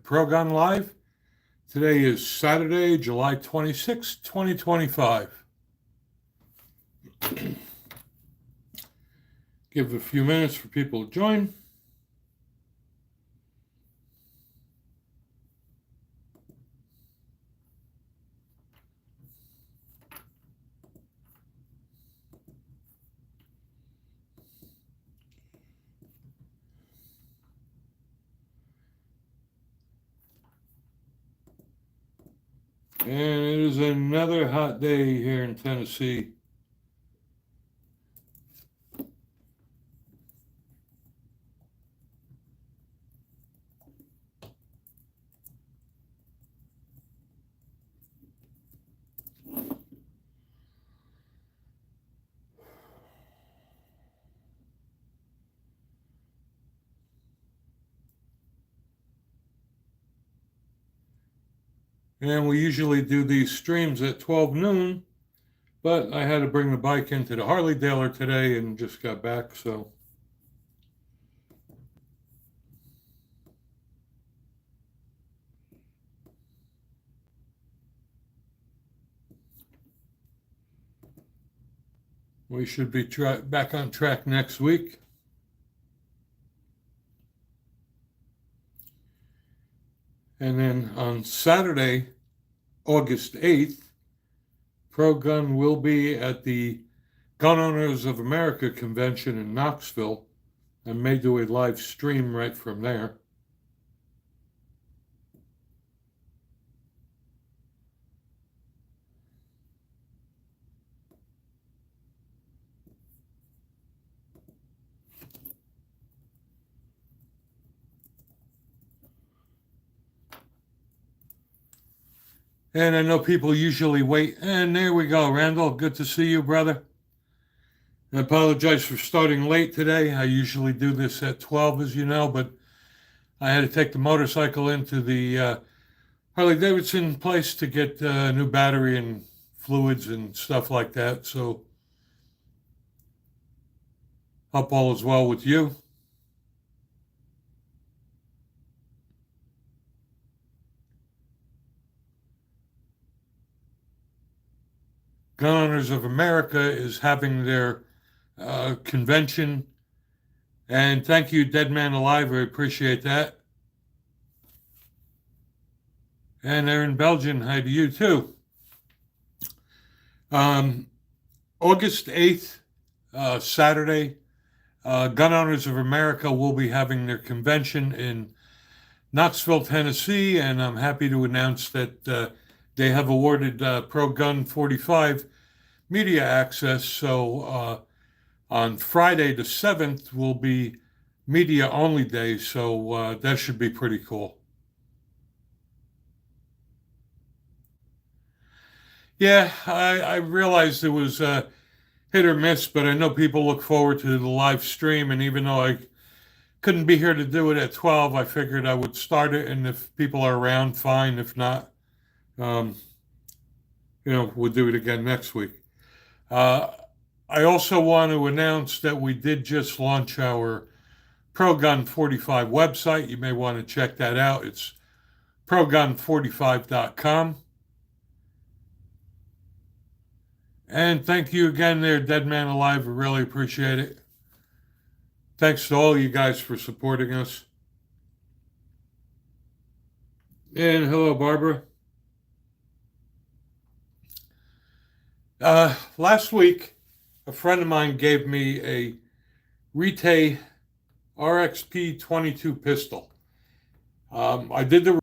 Pro Gun Live. Today is Saturday, July 26, 2025. Give a few minutes for people to join. And it is another hot day here in Tennessee. And we usually do these streams at 12 noon, but I had to bring the bike into the Harley dealer today and just got back, so. We should be back on track next week. And then on Saturday, August 8th, Pro Gun will be at the Gun Owners of America convention in Knoxville. I may do a live stream right from there. And I know people usually wait. And there we go, Randall. Good to see you, brother. I apologize for starting late today. I usually do this at 12, as you know, but I had to take the motorcycle into the Harley-Davidson place to get a new battery and fluids and stuff like that. So hope all is well with you. Gun Owners of America is having their convention. And thank you, Dead Man Alive. I appreciate that. And they're in Belgium. Hi to you, too. August 8th, Saturday, Gun Owners of America will be having their convention in Knoxville, Tennessee. And I'm happy to announce that they have awarded Pro Gun 45 media access. So on Friday the 7th will be media only day. So that should be pretty cool. Yeah, I realized it was hit or miss, but I know people look forward to the live stream. And even though I couldn't be here to do it at 12, I figured I would start it. And if people are around, fine. If not, we'll do it again next week. I also want to announce that we did just launch our Pro Gun 45 website. You may want to check that out. It's progun45.com. And thank you again there, Dead Man Alive. We really appreciate it. Thanks to all you guys for supporting us. And hello, Barbara. Last week, a friend of mine gave me a Rite RXP 22 pistol. I did the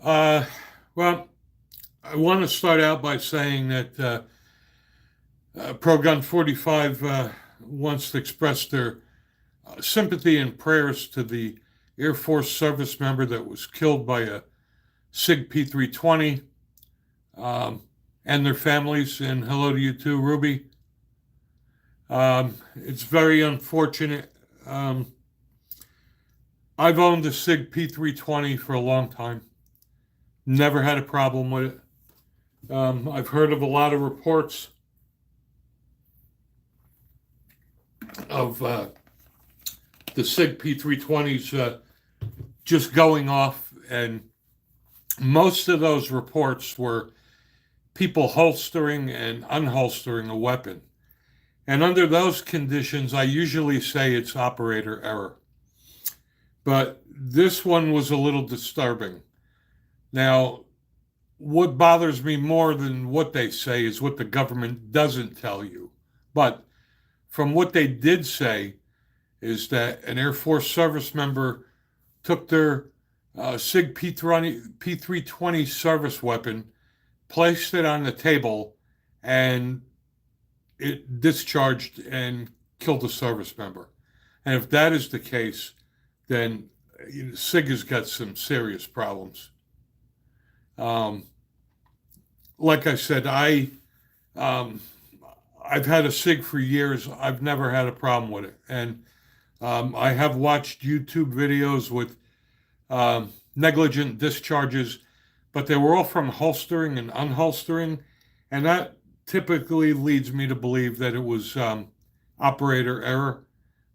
well, I want to start out by saying that Pro Gun 45 wants to express their sympathy and prayers to the Air Force service member that was killed by a SIG P320 and their families. And hello to you too, Ruby. It's very unfortunate. I've owned a SIG P320 for a long time. Never had a problem with it. I've heard of a lot of reports of the SIG P320s just going off, and most of those reports were people holstering and unholstering a weapon. And under those conditions, I usually say it's operator error. But this one was a little disturbing. Now, what bothers me more than what they say is what the government doesn't tell you. But from what they did say is that an Air Force service member took their SIG P320 service weapon, placed it on the table, and it discharged and killed a service member. And if that is the case, then SIG has got some serious problems. Like I said, I've had a SIG for years. I've never had a problem with it, and I have watched YouTube videos with negligent discharges, but they were all from holstering and unholstering, and that typically leads me to believe that it was operator error.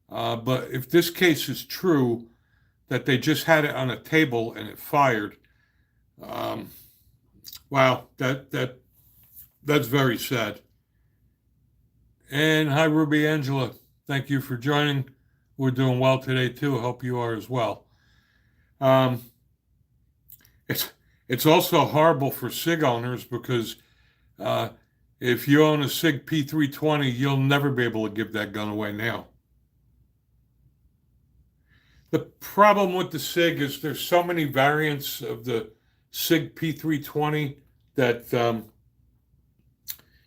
But if this case is true, that they just had it on a table and it fired, wow, that's very sad. And hi, Ruby Angela. Thank you for joining. We're doing well today too. I hope you are as well. It's also horrible for SIG owners because if you own a SIG P320, you'll never be able to give that gun away now. The problem with the SIG is there's so many variants of the SIG P320 that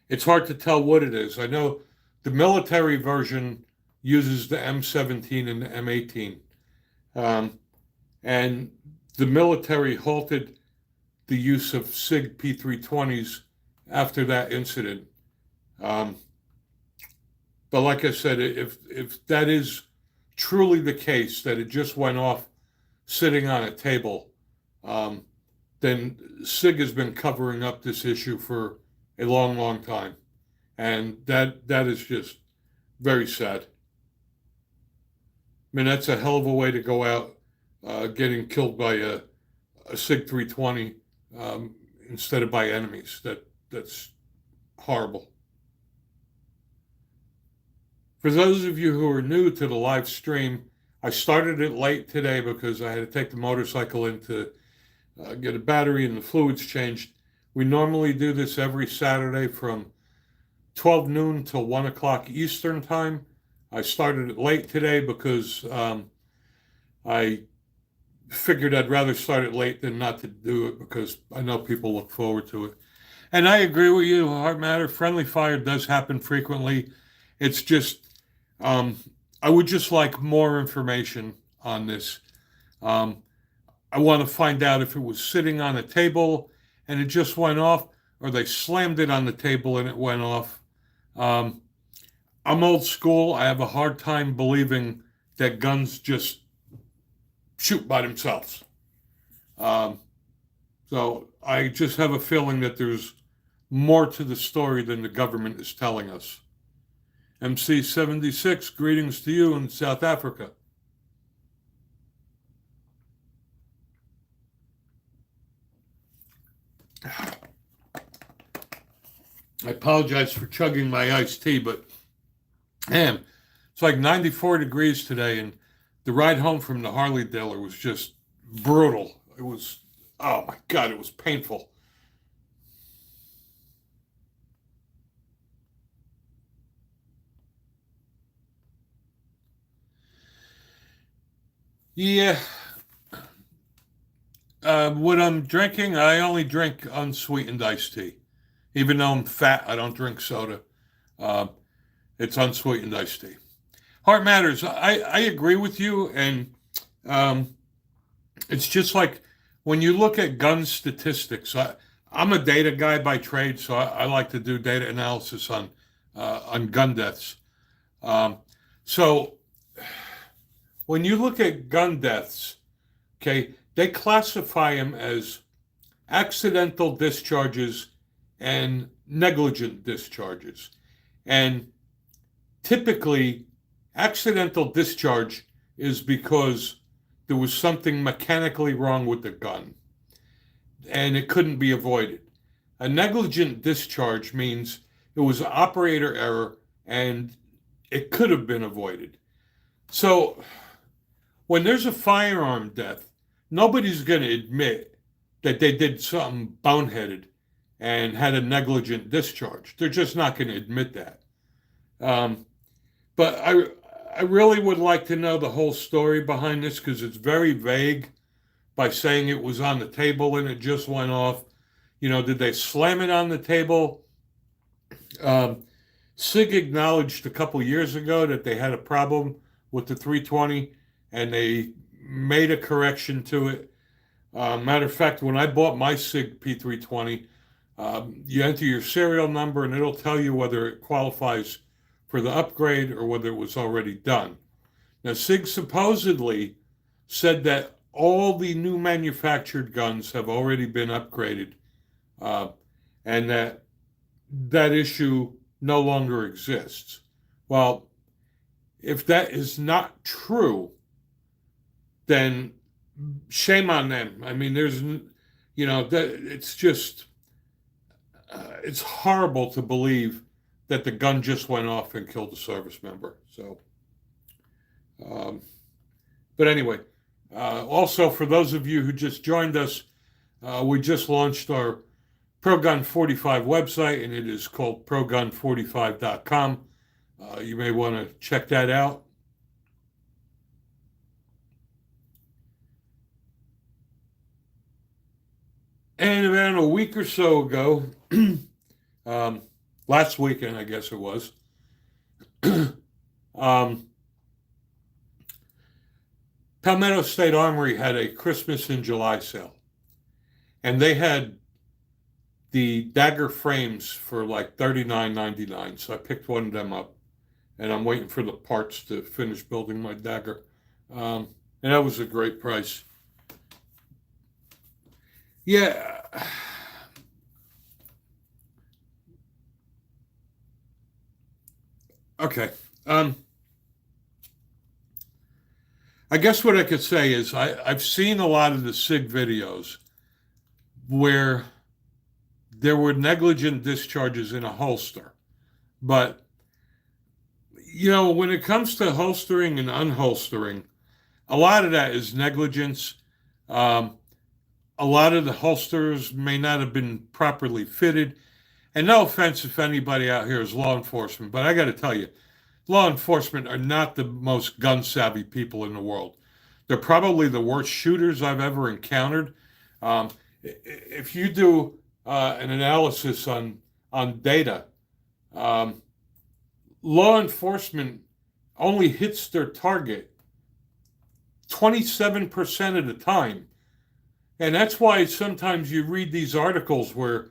it's hard to tell what it is. I know the military version uses the M17 and the M18. And the military halted the use of SIG P320s after that incident. But like I said, if that is truly the case, that it just went off sitting on a table, then SIG has been covering up this issue for a long, long time. And that is just very sad. I mean, that's a hell of a way to go out getting killed by a SIG 320 instead of by enemies. That's horrible. For those of you who are new to the live stream, I started it late today because I had to take the motorcycle in to get a battery and the fluids changed. We normally do this every Saturday from 12 noon till 1 o'clock Eastern time. I started it late today because I figured I'd rather start it late than not to do it because I know people look forward to it. And I agree with you, Heart Matter. Friendly fire does happen frequently. It's just, I would just like more information on this. I want to find out if it was sitting on a table and it just went off, or they slammed it on the table and it went off. I'm old school. I have a hard time believing that guns just shoot by themselves. So I just have a feeling that there's more to the story than the government is telling us. MC76, greetings to you in South Africa. I apologize for chugging my iced tea, but damn, it's like 94 degrees today, and the ride home from the Harley dealer was just brutal. It was, oh my God, it was painful. Yeah. What I'm drinking, I only drink unsweetened iced tea. Even though I'm fat, I don't drink soda. It's unsweetened iced tea. Heart Matters. I agree with you, and it's just like when you look at gun statistics. I'm a data guy by trade, so I like to do data analysis on gun deaths. So when you look at gun deaths, okay, they classify them as accidental discharges and negligent discharges. And typically, Accidental discharge is because there was something mechanically wrong with the gun and it couldn't be avoided. A negligent discharge means it was operator error and it could have been avoided. So when there's a firearm death, nobody's going to admit that they did something boneheaded and had a negligent discharge. They're just not going to admit that. But I really would like to know the whole story behind this because it's very vague by saying it was on the table and it just went off. Did they slam it on the table? SIG acknowledged a couple years ago that they had a problem with the 320 and they made a correction to it. Matter of fact, when I bought my SIG P320, you enter your serial number and it'll tell you whether it qualifies for the upgrade or whether it was already done. Now, SIG supposedly said that all the new manufactured guns have already been upgraded and that issue no longer exists. Well, if that is not true, then shame on them. I mean, it's just, it's horrible to believe that the gun just went off and killed a service member. So, but anyway, also for those of you who just joined us, we just launched our ProGun 45 website, and it is called progun45.com. You may want to check that out. And about a week or so ago, last weekend, I guess it was, Palmetto State Armory had a Christmas in July sale. And they had the dagger frames for like $39.99. So I picked one of them up. And I'm waiting for the parts to finish building my dagger. And that was a great price. Yeah. Okay. I guess what I could say is I've seen a lot of the SIG videos where there were negligent discharges in a holster. But, when it comes to holstering and unholstering, a lot of that is negligence. A lot of the holsters may not have been properly fitted. And no offense if anybody out here is law enforcement, but I got to tell you, law enforcement are not the most gun-savvy people in the world. They're probably the worst shooters I've ever encountered. If you do an analysis on data, law enforcement only hits their target 27% of the time. And that's why sometimes you read these articles where,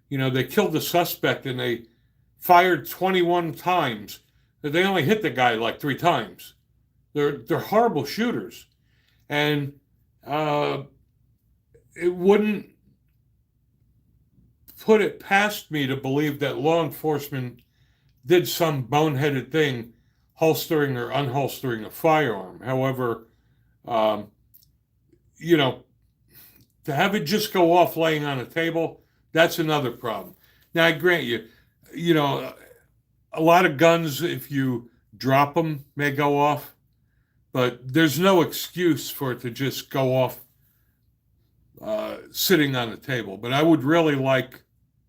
they killed the suspect and they fired 21 times. They only hit the guy like 3 times. They're horrible shooters. And it wouldn't put it past me to believe that law enforcement did some boneheaded thing, holstering or unholstering a firearm. However, to have it just go off laying on a table, that's another problem. Now, I grant you, a lot of guns, if you drop them, may go off, but there's no excuse for it to just go off sitting on the table. But I would really like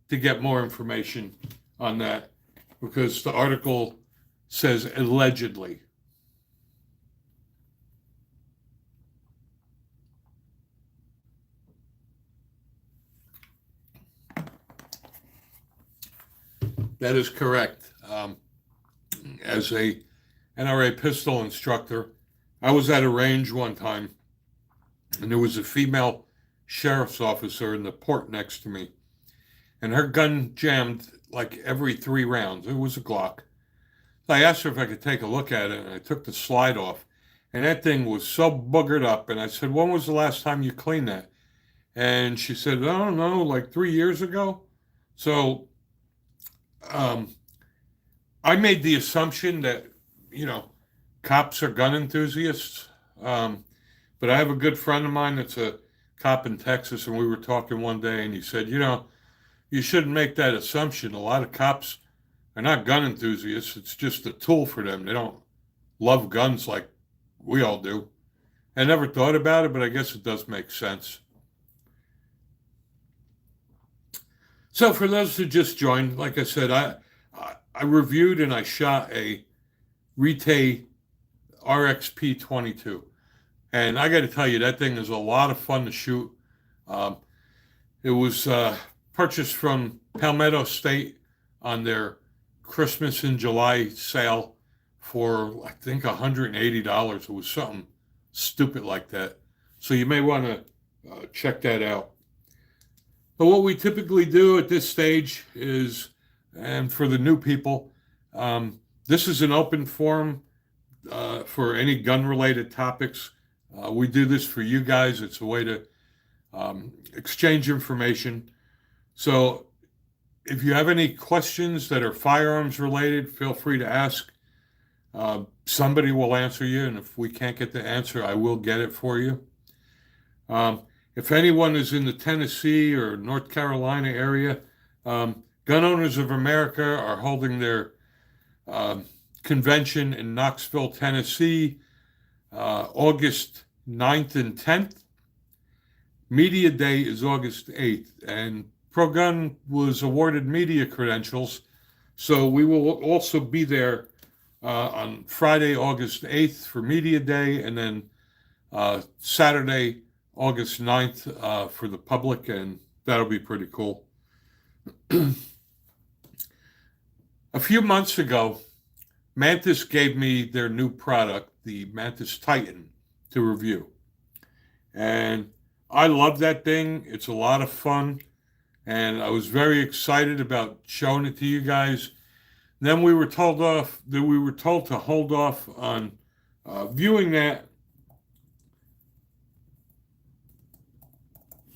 to get more information on that because the article says allegedly. That is correct. As a NRA pistol instructor, I was at a range one time, and there was a female sheriff's officer in the port next to me, and her gun jammed like every 3 rounds. It was a Glock. So I asked her if I could take a look at it, and I took the slide off, and that thing was so boogered up. And I said, "When was the last time you cleaned that?" And she said, "I don't know, like 3 years ago." So I made the assumption that, cops are gun enthusiasts. But I have a good friend of mine that's a cop in Texas, and we were talking one day, and he said, you shouldn't make that assumption. A lot of cops are not gun enthusiasts. It's just a tool for them. They don't love guns like we all do. I never thought about it, but I guess it does make sense. So for those who just joined, like I said, I reviewed and I shot a Rite RXP 22. And I got to tell you, that thing is a lot of fun to shoot. Um, it was purchased from Palmetto State on their Christmas in July sale for, I think, $180. It was something stupid like that. So you may want to check that out. But what we typically do at this stage is, and for the new people, this is an open forum for any gun-related topics. We do this for you guys. It's a way to exchange information. So if you have any questions that are firearms related, feel free to ask. Somebody will answer you, and if we can't get the answer, I will get it for you. If anyone is in the Tennessee or North Carolina area, Gun Owners of America are holding their convention in Knoxville, Tennessee, August 9th and 10th. Media Day is August 8th, and Pro Gun was awarded media credentials, so we will also be there on Friday, August 8th for Media Day, and then Saturday, August 9th for the public, and that'll be pretty cool. A few months ago, Mantis gave me their new product, the Mantis Titan, to review. And I love that thing. It's a lot of fun. And I was very excited about showing it to you guys. Then we were told to hold off on viewing that.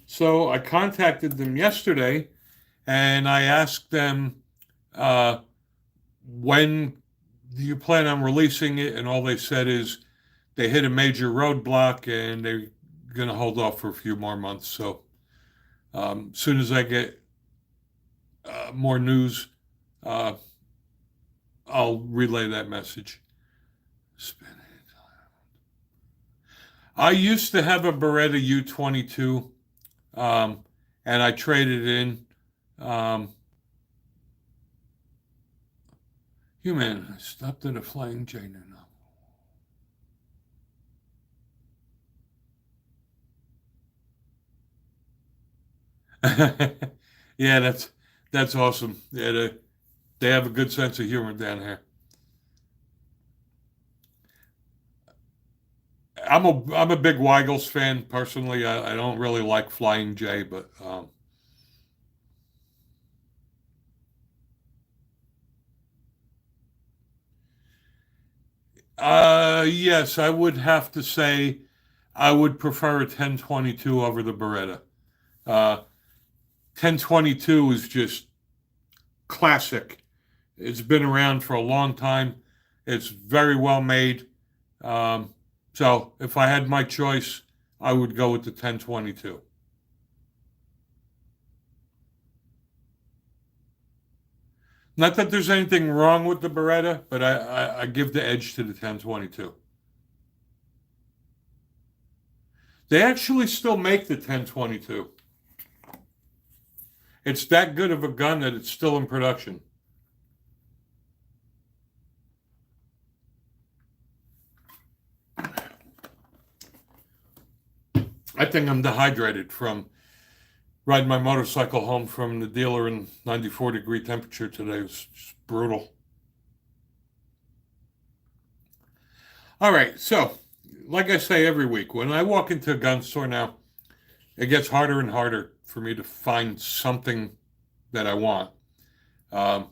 So I contacted them yesterday and I asked them, when do you plan on releasing it? And all they said is they hit a major roadblock and they're going to hold off for a few more months. So as soon as I get more news, I'll relay that message. I used to have a Beretta U-22, and I traded in. I stopped at a Flying J now. Yeah, that's awesome. Yeah, they have a good sense of humor down here. I'm a big Weigels fan personally. I don't really like Flying J, but yes, I would have to say I would prefer a 1022 over the Beretta. 1022 is just classic. It's been around for a long time. It's very well made. So if I had my choice, I would go with the 1022. Not that there's anything wrong with the Beretta, but I give the edge to the 1022. They actually still make the 1022. It's that good of a gun that it's still in production. I think I'm dehydrated from riding my motorcycle home from the dealer in 94-degree temperature today. It was just brutal. All right, so like I say every week, when I walk into a gun store now, it gets harder and harder for me to find something that I want. And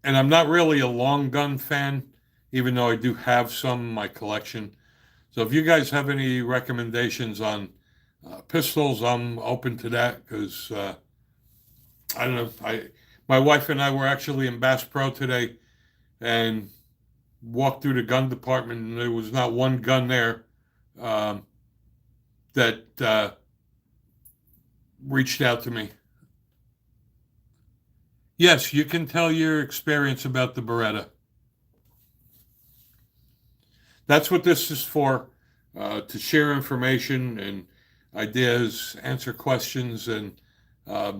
I'm not really a long gun fan, even though I do have some in my collection. So if you guys have any recommendations on pistols, I'm open to that because I don't know. My wife and I were actually in Bass Pro today, and walked through the gun department and there was not one gun there um, that reached out to me. Yes, you can tell your experience about the Beretta. That's what this is for, to share information and ideas, answer questions, and a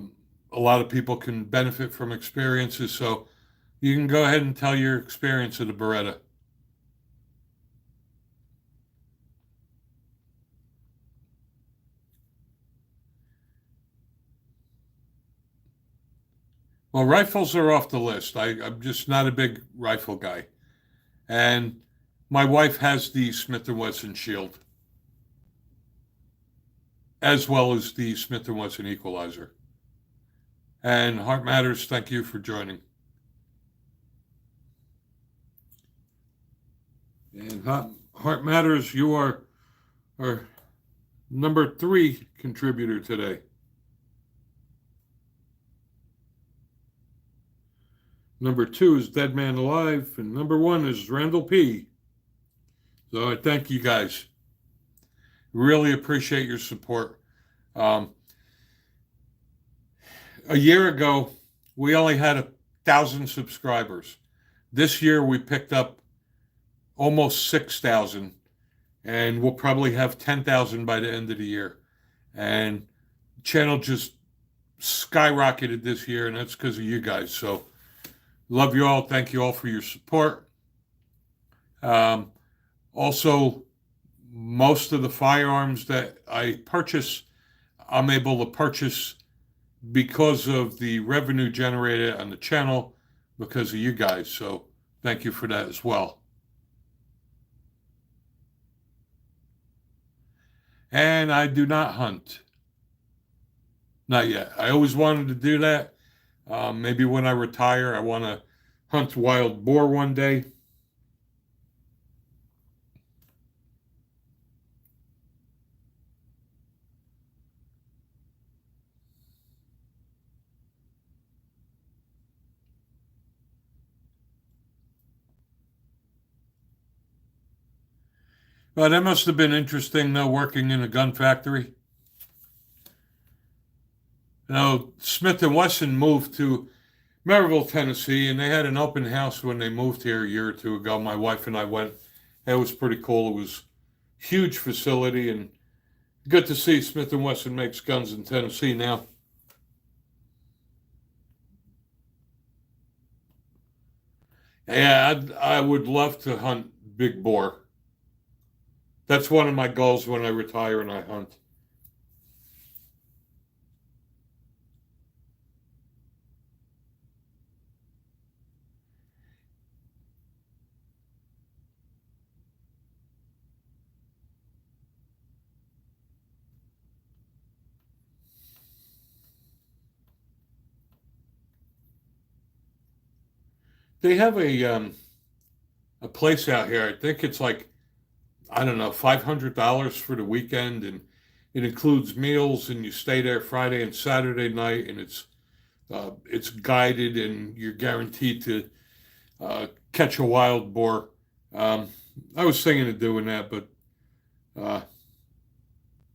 lot of people can benefit from experiences. So you can go ahead and tell your experience of the Beretta. Well, rifles are off the list. I'm just not a big rifle guy. And my wife has the Smith& Wesson Shield, as well as the Smith& Wesson Equalizer. And Heart Matters, thank you for joining. And Heart Matters, you are our number 3 contributor today. Number 2 is Dead Man Alive, and number 1 is Randall P. So I thank you guys. Really appreciate your support. A year ago, we only had 1,000 subscribers. This year, we picked up almost 6,000, and we'll probably have 10,000 by the end of the year. And the channel just skyrocketed this year, and that's because of you guys. So love you all. Thank you all for your support. Also, most of the firearms that I purchase, I'm able to purchase because of the revenue generated on the channel because of you guys. So thank you for that as well. And I do not hunt. Not yet. I always wanted to do that. Maybe when I retire, I want to hunt wild boar one day. But that must have been interesting, though, working in a gun factory. You know, Smith & Wesson moved to Maryville, Tennessee, and they had an open house when they moved here a year or two ago. My wife and I went. It was pretty cool. It was a huge facility, and good to see Smith & Wesson makes guns in Tennessee now. Yeah, I would love to hunt big boar. That's one of my goals when I retire and I hunt. They have a place out here. I think it's like, I don't know, $500 for the weekend, and it includes meals, and you stay there Friday and Saturday night, and it's guided, and you're guaranteed to catch a wild boar. I was thinking of doing that, but uh,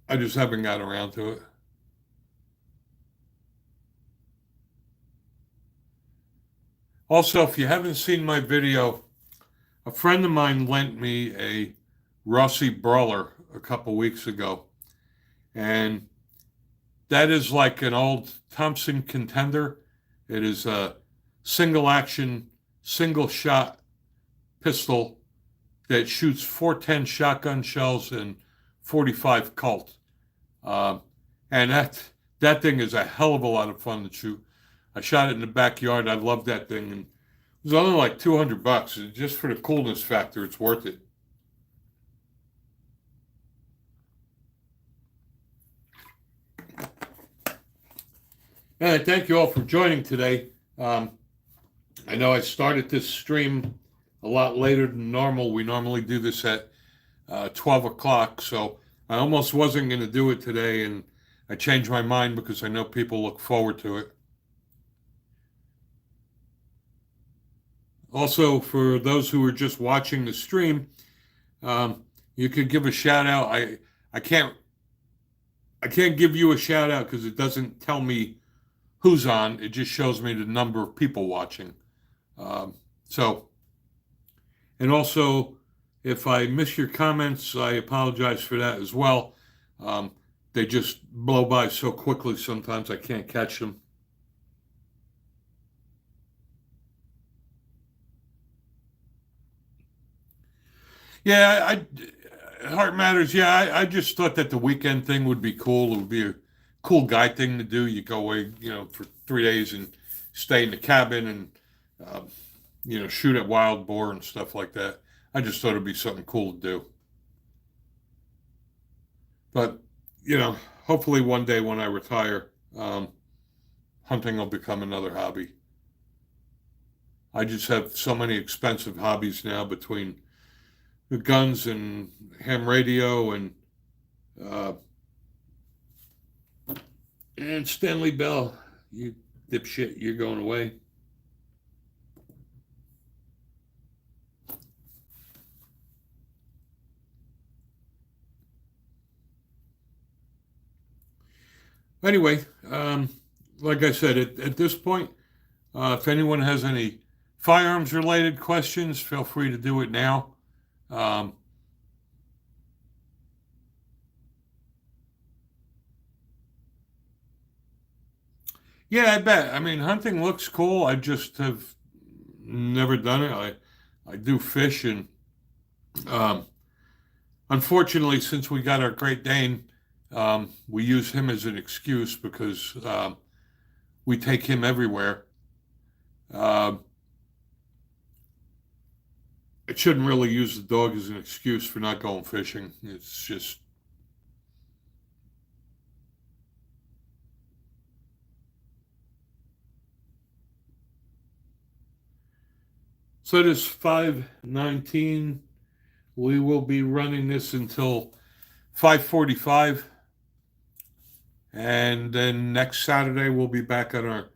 I just haven't got around to it. Also, if you haven't seen my video, a friend of mine lent me a Rossi Brawler a couple weeks ago, and that is like an old Thompson Contender. It is a single action, single shot pistol that shoots 410 shotgun shells and 45 Colt. Um, and that thing is a hell of a lot of fun to shoot. I shot it in the backyard. I love that thing, and it was only like $200. And just for the coolness factor, it's worth it. And I thank you all for joining today. I know I started this stream a lot later than normal. We normally do this at 12 o'clock, so I almost wasn't going to do it today, and I changed my mind because I know people look forward to it. Also, for those who are just watching the stream, you could give a shout out. I can't I can't give you a shout out because it doesn't tell me who's on. It just shows me the number of people watching. Um, so, and also, if I miss your comments, I apologize for that as well. Um, they just blow by so quickly sometimes I can't catch them. Yeah, Heart Matters. Yeah, I just thought that the weekend thing would be cool. It would be a cool guy thing to do. You go away, for 3 days and stay in the cabin and, uh, shoot at wild boar and stuff like that. I just thought it'd be something cool to do. But, hopefully one day when I retire, hunting will become another hobby. I just have so many expensive hobbies now between the guns and ham radio uh, and Stanley Bell. You dipshit, you're going away. Anyway, like I said, at this point, if anyone has any firearms related questions, feel free to do it now. Um, yeah, I bet. I mean, hunting looks cool. I just have never done it. I do fish, and um, unfortunately, since we got our Great Dane, we use him as an excuse because we take him everywhere. Uh, I shouldn't really use the dog as an excuse for not going fishing. It's just, so it is 5:19. We will be running this until 5:45, and then next Saturday we'll be back on our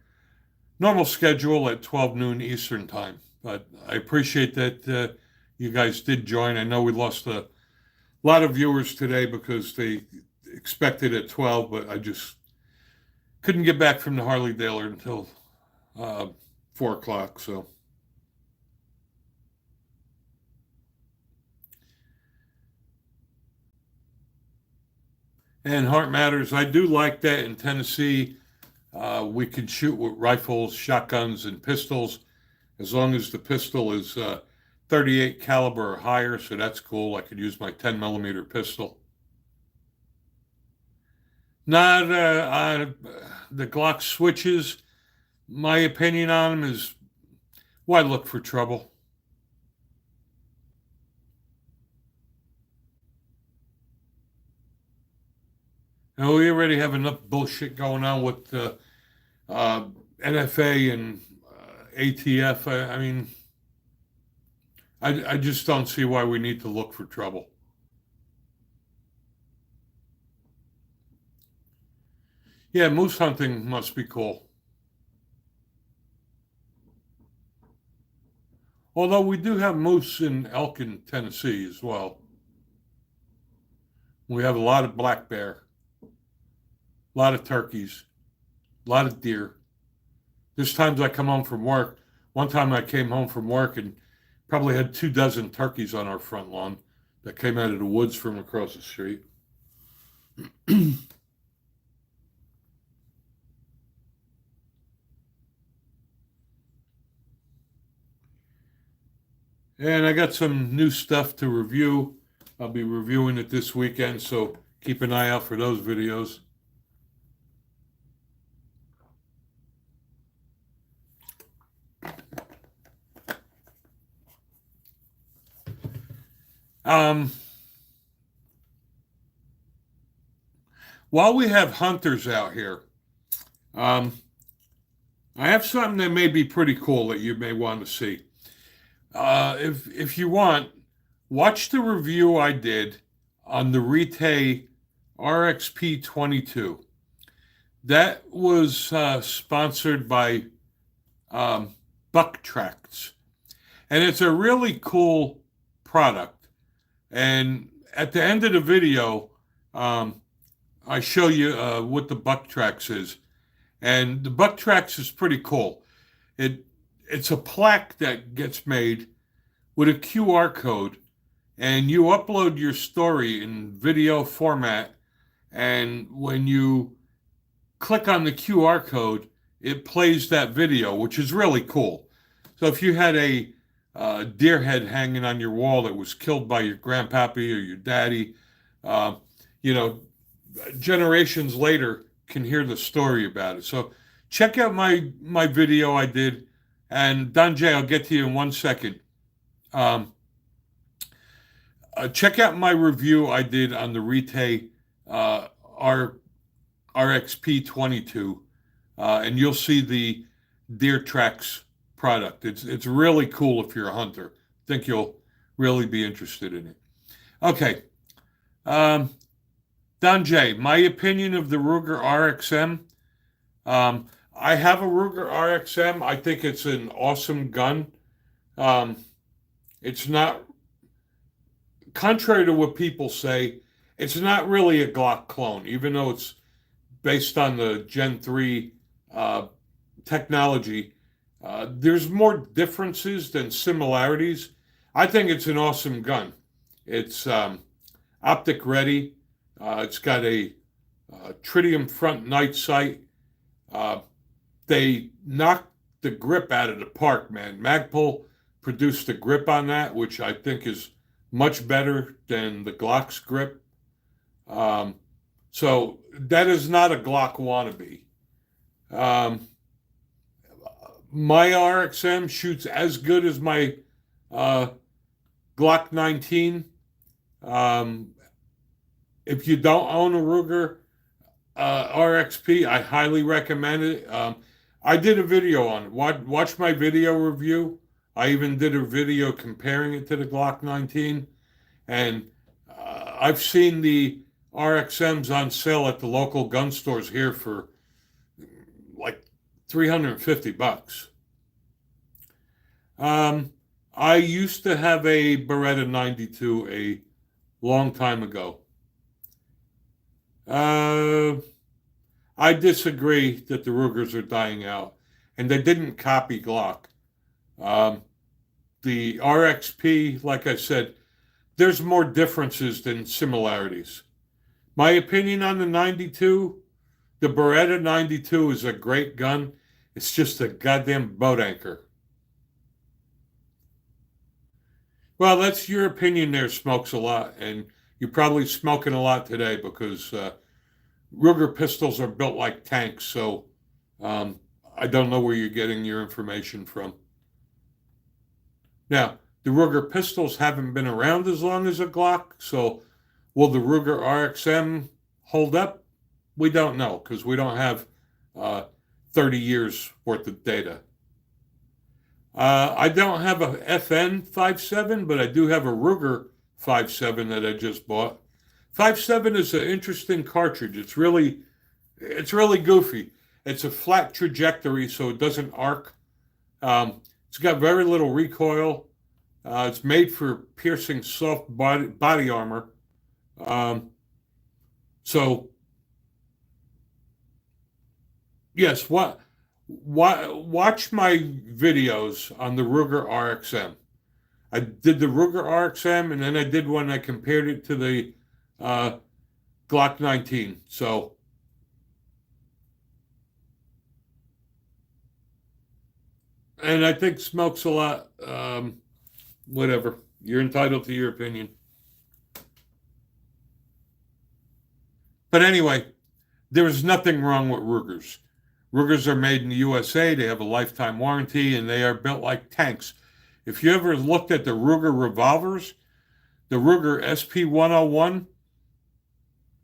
normal schedule at 12 noon Eastern time. But I appreciate that you guys did join. I know we lost a lot of viewers today because they expected at 12, but I just couldn't get back from the Harley Daler until uh, 4 o'clock. So, and Heart Matters, I do like that in Tennessee. We can shoot with rifles, shotguns, and pistols as long as the pistol is 38 caliber or higher. So that's cool. I could use my 10 millimeter pistol. Not the Glock switches. My opinion on them is why look for trouble? Now, we already have enough bullshit going on with NFA and ATF. I mean, I just don't see why we need to look for trouble. Yeah, moose hunting must be cool. Although we do have moose and elk in Tennessee as well. We have a lot of black bear, a lot of turkeys, a lot of deer. There's times I come home from work. One time I came home from work and probably had 2 dozen turkeys on our front lawn that came out of the woods from across the street. And I got some new stuff to review. I'll be reviewing it this weekend, so keep an eye out for those videos. Um, while we have hunters out here, um, I have something that may be pretty cool that you may want to see. If you want, watch the review I did on the Rite RXP 22. That was sponsored by Buck Tracts. And it's a really cool product. And at the end of the video, um, I show you what the Bucktrax is. And the Bucktrax is pretty cool. It it's a plaque that gets made with a QR code, and you upload your story in video format. And when you click on the QR code, it plays that video, which is really cool. So if you had a deer head hanging on your wall that was killed by your grandpappy or your daddy, uh, you know, generations later can hear the story about it. So check out my video I did, and Don J, I'll get to you in 1 second. Um, check out my review I did on the Rite R RXP22, and you'll see the Deer Tracks product. It's really cool if you're a hunter. I think you'll really be interested in it. Okay, um, Don J, my opinion of the Ruger RXM. I have a Ruger RXM. I think it's an awesome gun. Um, it's not, contrary to what people say, it's not really a Glock clone, even though it's based on the Gen 3 technology. There's more differences than similarities. I think it's an awesome gun. It's optic ready. It's got a tritium front night sight. Uh, they knocked the grip out of the park, man. Magpul produced a grip on that, which I think is much better than the Glock's grip. So that is not a Glock wannabe. Um, my RXM shoots as good as my Glock 19. If you don't own a Ruger RXP, I highly recommend it. I did a video on it. Watch my video review. I even did a video comparing it to the Glock 19. And I've seen the RXMs on sale at the local gun stores here for like $350. I used to have a Beretta 92 a long time ago. I disagree that the Rugers are dying out, and they didn't copy Glock. The RXP, like I said, there's more differences than similarities. My opinion on the 92, the Beretta 92 is a great gun. It's just a goddamn boat anchor. Well, that's your opinion there, Smokes a lot, and you're probably smoking a lot today because Ruger pistols are built like tanks, so I don't know where you're getting your information from. Now, the Ruger pistols haven't been around as long as a Glock, so will the Ruger RXM hold up? We don't know because we don't have 30 years worth of data. I don't have a FN 5.7, but I do have a Ruger 5.7 that I just bought. 5.7 is an interesting cartridge. It's really goofy. It's a flat trajectory, so it doesn't arc. It's got very little recoil. It's made for piercing soft body armor. So, yes, watch my videos on the Ruger RXM. I did the Ruger RXM, and then I did one I compared it to the Glock 19. So, and I think Smokes a lot. Whatever. You're entitled to your opinion. But anyway, there is nothing wrong with Rugers. Rugers are made in the USA. They have a lifetime warranty, and they are built like tanks. If you ever looked at the Ruger revolvers, the Ruger SP101,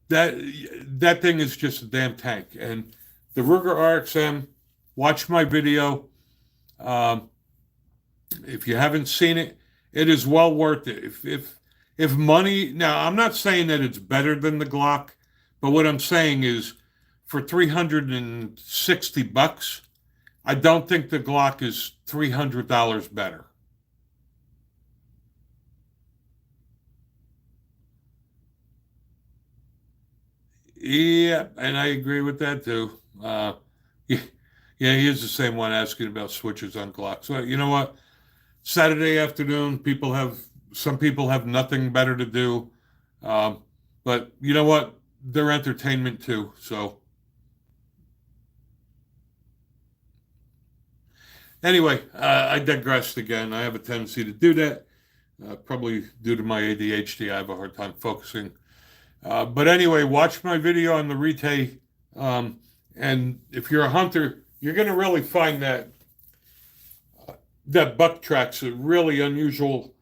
that thing is just a damn tank. And the Ruger RXM, watch my video. If you haven't seen it, it is well worth it. If money, now I'm not saying that it's better than the Glock, but what I'm saying is for $360, I don't think the Glock is $300 better. Yeah, and I agree with that too. Yeah, yeah, he is the same one asking about switches on Glocks. So you know what? Saturday afternoon, some people have nothing better to do. Um, but you know what? They're entertainment too. So anyway, I digressed again. I have a tendency to do that. Probably due to my ADHD, I have a hard time focusing. But anyway, watch my video on the Rite. Um, and if you're a hunter, you're going to really find that buck track's a really unusual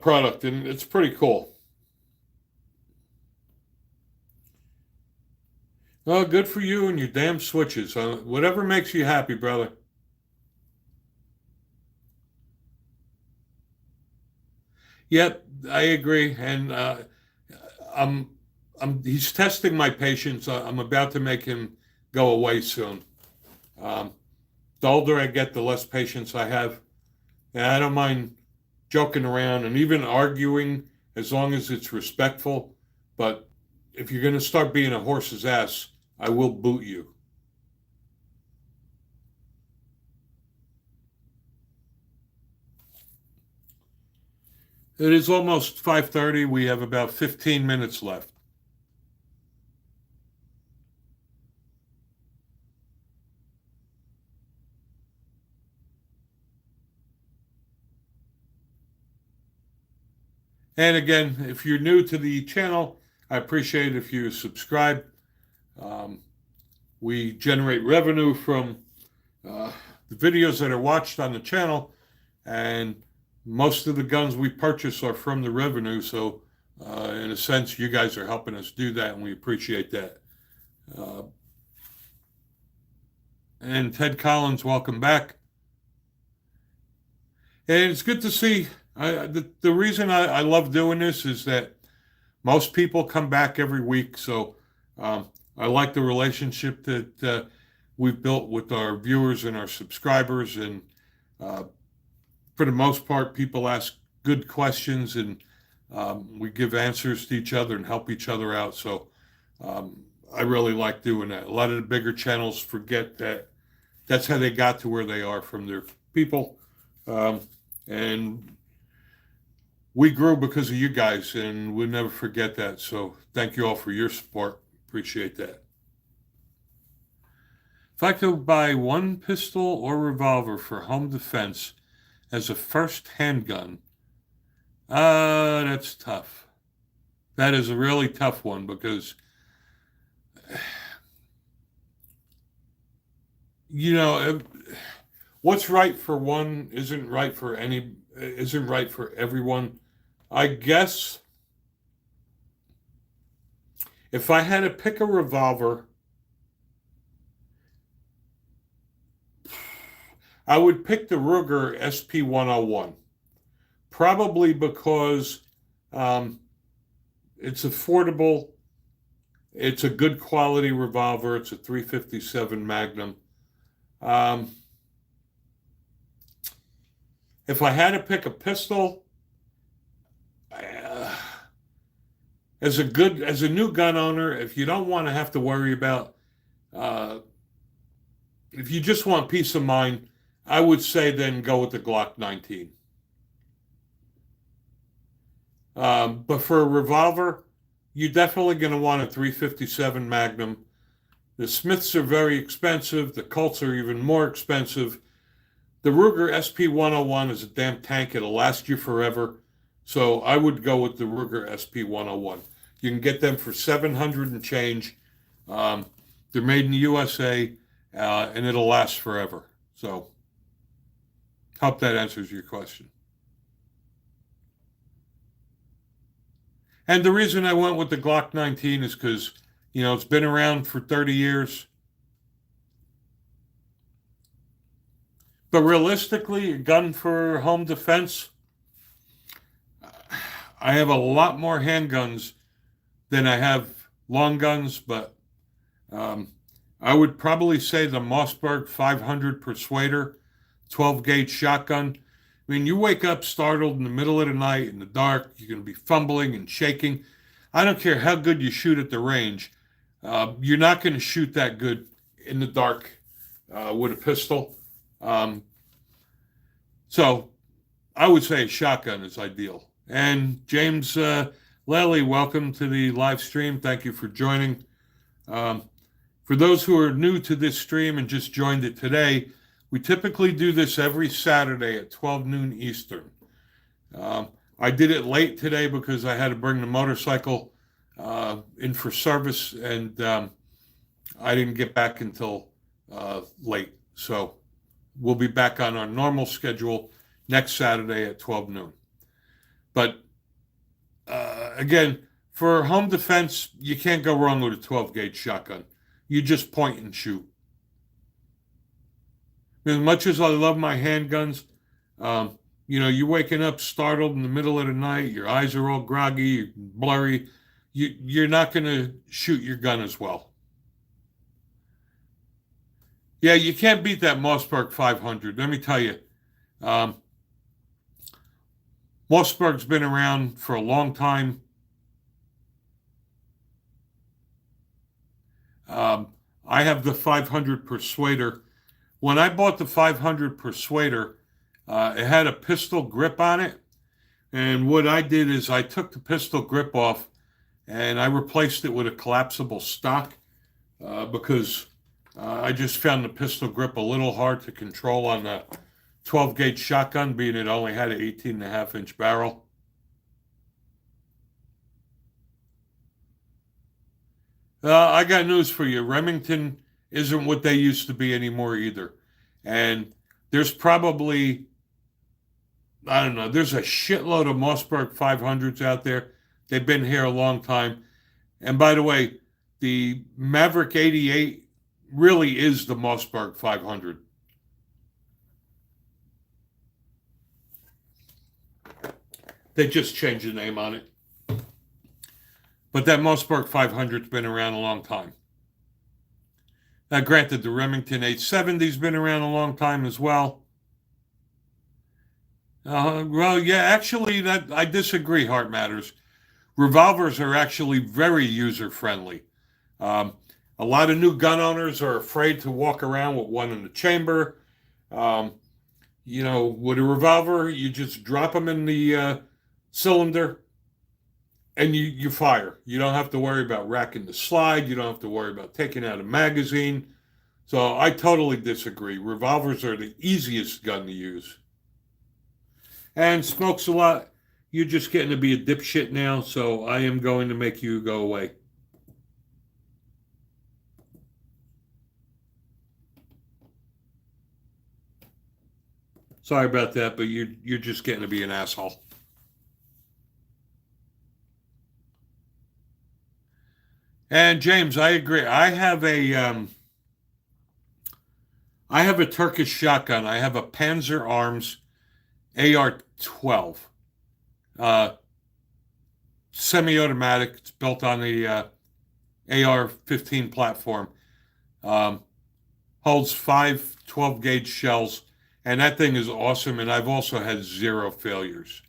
product, and it's pretty cool. Oh, good for you and your damn switches. Whatever makes you happy, brother. Yep, I agree. And I'm, he's testing my patience. I'm about to make him go away soon. Um, the older I get, the less patience I have. And I don't mind joking around and even arguing as long as it's respectful. But if you're going to start being a horse's ass, I will boot you. It is almost 5:30. We have about 15 minutes left. And again, if you're new to the channel, I appreciate it if you subscribe. Um, we generate revenue from uh, the videos that are watched on the channel, and most of the guns we purchase are from the revenue. So, in a sense, you guys are helping us do that, and we appreciate that. Uh, and Ted Collins, welcome back. And it's good to see. The reason I love doing this is that most people come back every week. So I like the relationship that we've built with our viewers and our subscribers. And uh, for the most part, people ask good questions, and we give answers to each other and help each other out. So I really like doing that. A lot of the bigger channels forget that that's how they got to where they are from their people. Um, and we grew because of you guys, and we'll never forget that. So thank you all for your support. Appreciate that. If I could buy one pistol or revolver for home defense as a first handgun, that's tough. That is a really tough one because, you know, what's right for one isn't right for everyone. I guess if I had to pick a revolver, I would pick the Ruger SP-101, probably because um, it's affordable. It's a good quality revolver. It's a 357 Magnum. Um, if I had to pick a pistol, uh, as a new gun owner, if you don't want to have to worry about, uh, if you just want peace of mind, I would say then go with the Glock 19. But for a revolver, you're definitely going to want a 357 Magnum. The Smiths are very expensive. The Colts are even more expensive. The Ruger SP-101 is a damn tank. It'll last you forever. So I would go with the Ruger SP-101. You can get them for 700 and change. Um, they're made in the USA, and it'll last forever. So hope that answers your question. And the reason I went with the Glock 19 is because, it's been around for 30 years. But realistically, a gun for home defense, I have a lot more handguns than I have long guns, but um, I would probably say the Mossberg 500 Persuader 12 gauge shotgun. I mean, you wake up startled in the middle of the night in the dark, you're going to be fumbling and shaking. I don't care how good you shoot at the range. You're not going to shoot that good in the dark with a pistol. So I would say a shotgun is ideal. And James Lally, welcome to the live stream. Thank you for joining. Um, for those who are new to this stream and just joined it today, we typically do this every Saturday at 12 noon Eastern. I did it late today because I had to bring the motorcycle in for service, and I didn't get back until late. So we'll be back on our normal schedule next Saturday at 12 noon. But again, for home defense, you can't go wrong with a 12 gauge shotgun. You just point and shoot. As much as I love my handguns, you're waking up startled in the middle of the night, your eyes are all groggy, blurry. You're not going to shoot your gun as well. Yeah, you can't beat that Mossberg 500. Let me tell you. Mossberg's been around for a long time. I have the 500 Persuader. When I bought the 500 Persuader, it had a pistol grip on it. And what I did is I took the pistol grip off and I replaced it with a collapsible stock because I just found the pistol grip a little hard to control on the 12 gauge shotgun, being it only had an 18.5-inch barrel. I got news for you. Remington isn't what they used to be anymore either. And there's probably, I don't know, there's a shitload of Mossberg 500s out there. They've been here a long time. And by the way, the Maverick 88 really is the Mossberg 500. They just changed the name on it. But that Mossberg 500's been around a long time. Now, granted, the Remington 870's been around a long time as well. Well, yeah, actually, that I disagree, Heart Matters. Revolvers are actually very user-friendly. A lot of new gun owners are afraid to walk around with one in the chamber. With a revolver, you just drop them in the cylinder and you fire. You don't have to worry about racking the slide. You don't have to worry about taking out a magazine. So I totally disagree. Revolvers are the easiest gun to use. And smokes a lot. You're just getting to be a dipshit now, so I am going to make you go away. Sorry about that, but you're just getting to be an asshole. And James, I agree. I have a Turkish shotgun. I have a Panzer Arms AR-12, semi-automatic. It's built on the AR-15 platform. Holds 5 12-gauge shells, and that thing is awesome. And I've also had 0 failures.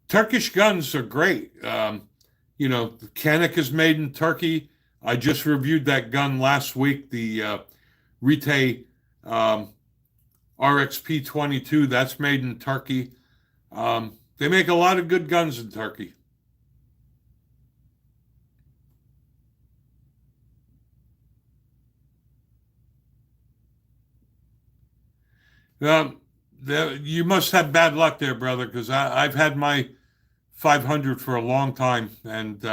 Turkish guns are great. The Canik is made in Turkey. I just reviewed that gun last week, the Rite RXP-22. That's made in Turkey. They make a lot of good guns in Turkey. You must have bad luck there, brother, because I've had my 500 for a long time and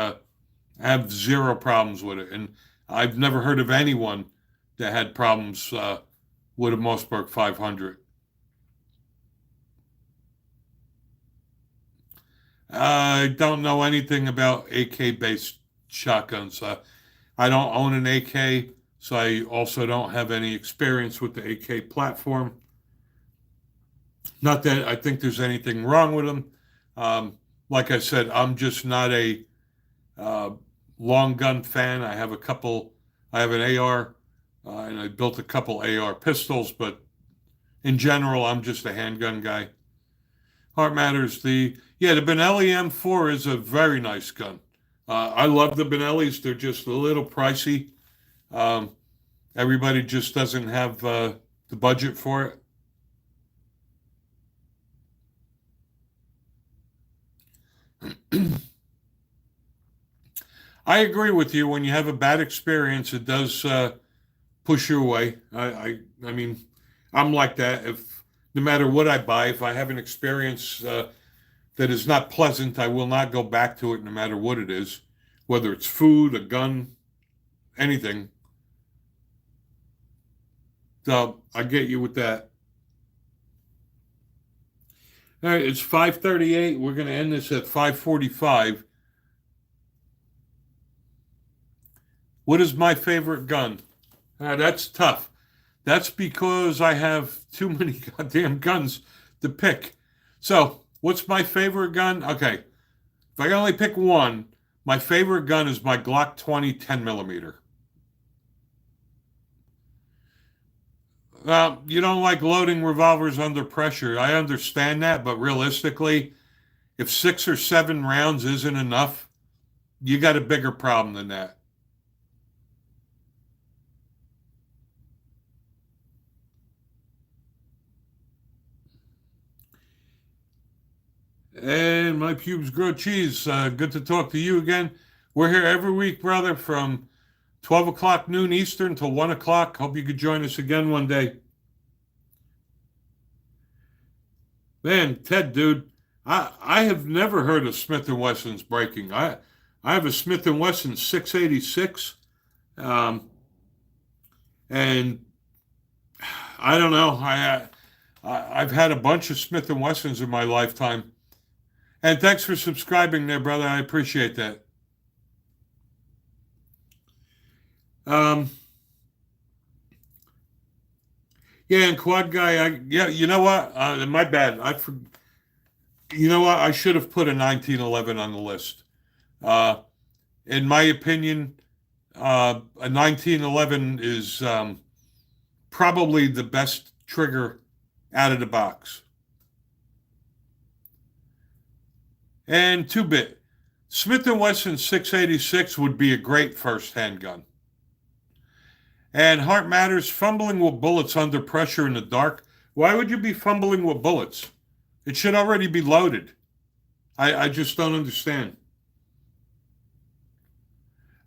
have 0 problems with it. And I've never heard of anyone that had problems with a Mossberg 500. I don't know anything about AK-based shotguns. I don't own an AK, so I also don't have any experience with the AK platform. Not that I think there's anything wrong with them. Like I said, I'm just not a long gun fan. I have an AR, and I built a couple AR pistols, but in general, I'm just a handgun guy. Heart Matters, the Benelli M4 is a very nice gun. I love the Benellis. They're just a little pricey. Um, Everybody just doesn't have the budget for it. I agree with you. When you have a bad experience, it does push you away. I mean, I'm like that. If no matter what I buy, if I have an experience that is not pleasant, I will not go back to it, no matter what it is, whether it's food, a gun, anything. So I get you with that. All right, it's 5:38. We're going to end this at 5:45. What is my favorite gun? That's tough. That's because I have too many goddamn guns to pick. So, what's my favorite gun? Okay, if I can only pick one, my favorite gun is my Glock 20 10 millimeter. You don't like loading revolvers under pressure. I understand that, but realistically, if 6 or 7 rounds isn't enough, you got a bigger problem than that. And my pubes grow cheese. Good to talk to you again. We're here every week, brother, from 12 o'clock noon Eastern till 1 o'clock. Hope you could join us again one day. Man, Ted, dude, I have never heard of Smith & Wesson's breaking. I have a Smith & Wesson 686, um, and I don't know. I've had a bunch of Smith & Wessons in my lifetime. And thanks for subscribing there, brother. I appreciate that. Um, yeah, and Quad Guy, yeah, you know what? My bad. You know what? I should have put a 1911 on the list. Uh, in my opinion, a 1911 is probably the best trigger out of the box. And 2-bit. Smith & Wesson 686 would be a great first handgun. And Heart Matters, fumbling with bullets under pressure in the dark. Why would you be fumbling with bullets? It should already be loaded. I just don't understand.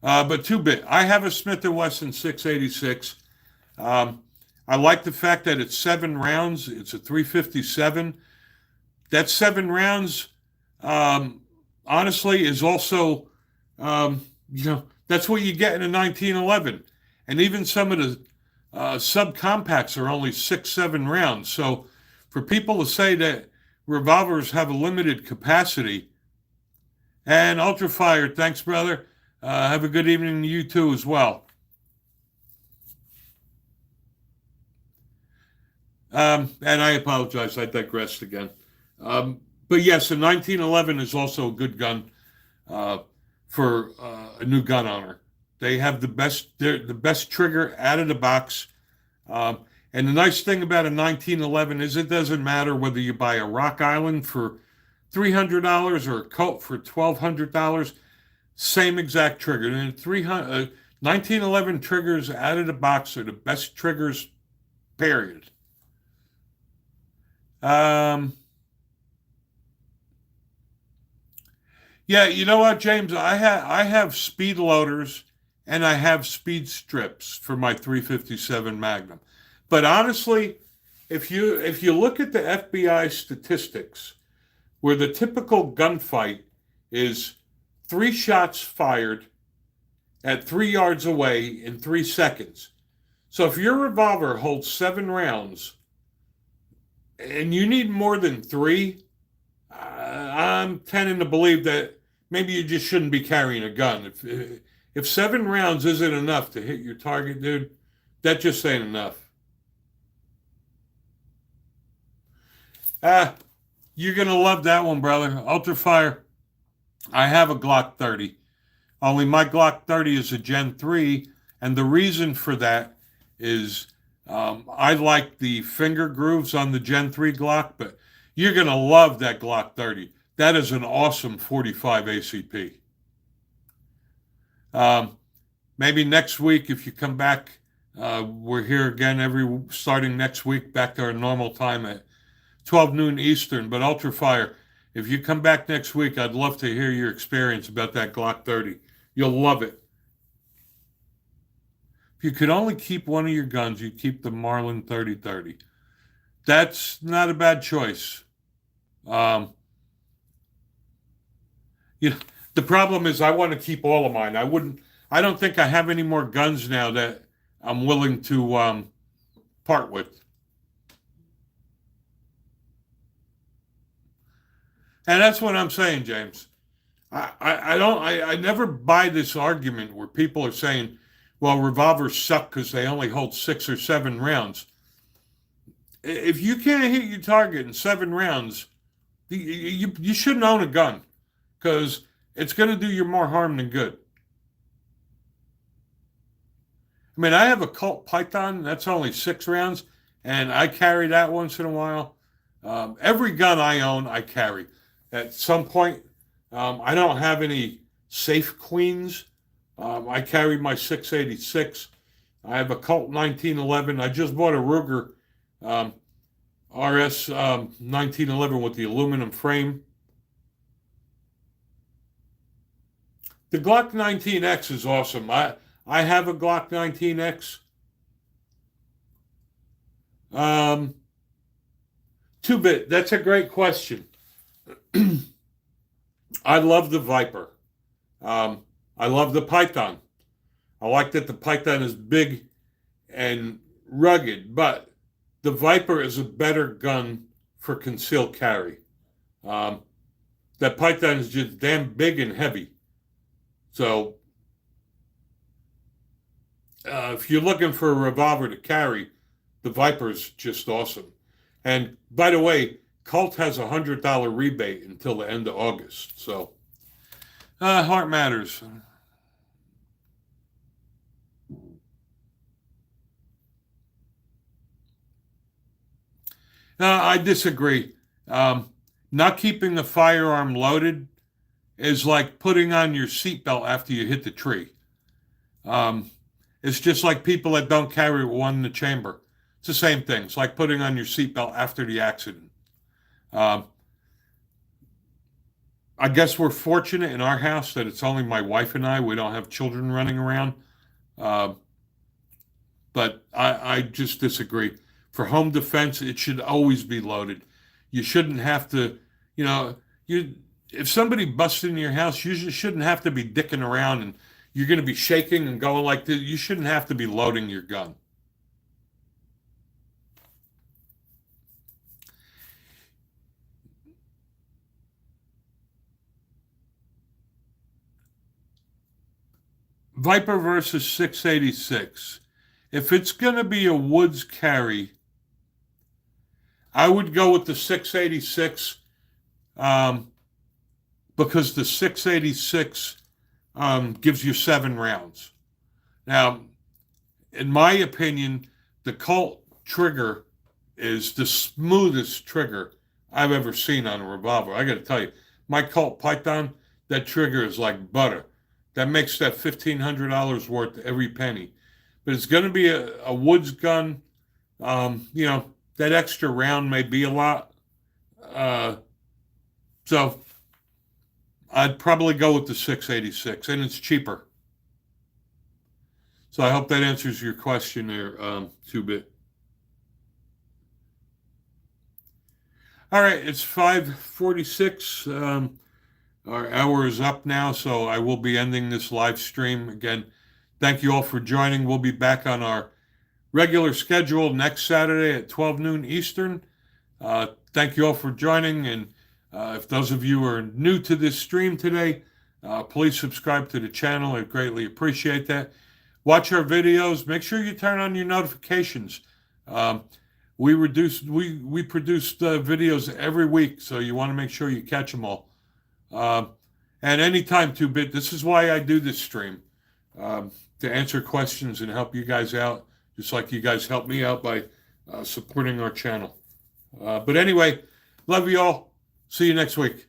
But 2-bit. I have a Smith & Wesson 686. I like the fact that it's 7 rounds. It's a 357. That 7 rounds, honestly, is also, that's what you get in a 1911. And even some of the subcompacts are only 6, 7 rounds. So for people to say that revolvers have a limited capacity, and Ultra Fire, thanks, brother. Have a good evening to you too as well. And I apologize, I digressed again. But yes, a 1911 is also a good gun for a new gun owner. They have the best trigger out of the box. And the nice thing about a 1911 is it doesn't matter whether you buy a Rock Island for $300 or a Colt for $1,200. Same exact trigger. And 1911 triggers out of the box are the best triggers, period. Yeah, you know what, James? I have speed loaders and I have speed strips for my 357 Magnum. But honestly, if you look at the FBI statistics, where the typical gunfight is 3 shots fired at 3 yards away in 3 seconds. So if your revolver holds 7 rounds and you need more than three, I'm tending to believe that maybe you just shouldn't be carrying a gun. If 7 rounds isn't enough to hit your target, dude, that just ain't enough. Ah, you're gonna love that one, brother. Ultra Fire. I have a Glock 30. Only my Glock 30 is a Gen 3, and the reason for that is I like the finger grooves on the Gen 3 Glock, but you're going to love that Glock 30. That is an awesome 45 ACP. Maybe next week, if you come back, we're here again starting next week, back to our normal time at 12 noon Eastern. But Ultra Fire, if you come back next week, I'd love to hear your experience about that Glock 30. You'll love it. If you could only keep one of your guns, you'd keep the Marlin 30-30. That's not a bad choice. You know, the problem is I want to keep all of mine. I don't think I have any more guns now that I'm willing to part with. And that's what I'm saying, James. I never buy this argument where people are saying, well, revolvers suck because they only hold 6 or 7 rounds. If you can't hit your target in 7 rounds, you shouldn't own a gun because it's going to do you more harm than good. I mean, I have a Colt Python that's only 6 rounds, and I carry that once in a while. Every gun I own, I carry. At some point, I don't have any safe queens. I carry my 686. I have a Colt 1911. I just bought a Ruger RS 1911 with the aluminum frame. The Glock 19X is awesome. I have a Glock 19X. 2-bit, that's a great question. I love the Viper. I love the Python. I like that the Python is big and rugged, but the Viper is a better gun for concealed carry. That Python is just damn big and heavy. So if you're looking for a revolver to carry, the Viper's just awesome. And by the way, Colt has a $100 rebate until the end of August. So heart matters. I disagree. Not keeping the firearm loaded is like putting on your seatbelt after you hit the tree. It's just like people that don't carry one in the chamber. It's the same thing. It's like putting on your seatbelt after the accident. I guess we're fortunate in our house that it's only my wife and I. We don't have children running around. But I just disagree. For home defense, it should always be loaded. You shouldn't have to, if somebody busts into your house, you shouldn't have to be dicking around and you're going to be shaking and going like this. You shouldn't have to be loading your gun. Viper versus 686. If it's going to be a woods carry, I would go with the 686 because the 686 gives you 7 rounds. Now, in my opinion, the Colt trigger is the smoothest trigger I've ever seen on a revolver. I got to tell you, my Colt Python, that trigger is like butter. That makes that $1,500 worth every penny. But it's going to be a woods gun. That extra round may be a lot. So I'd probably go with the 686, and it's cheaper. So I hope that answers your question there, 2-bit. All right, it's 5:46. Our hour is up now, so I will be ending this live stream. Again, thank you all for joining. We'll be back on our regular schedule next Saturday at 12 noon Eastern. Thank you all for joining. And if those of you are new to this stream today, please subscribe to the channel. I'd greatly appreciate that. Watch our videos. Make sure you turn on your notifications. We produce videos every week, so you want to make sure you catch them all. And anytime, 2-bit, this is why I do this stream, to answer questions and help you guys out, just like you guys help me out by supporting our channel. But anyway, love you all. See you next week.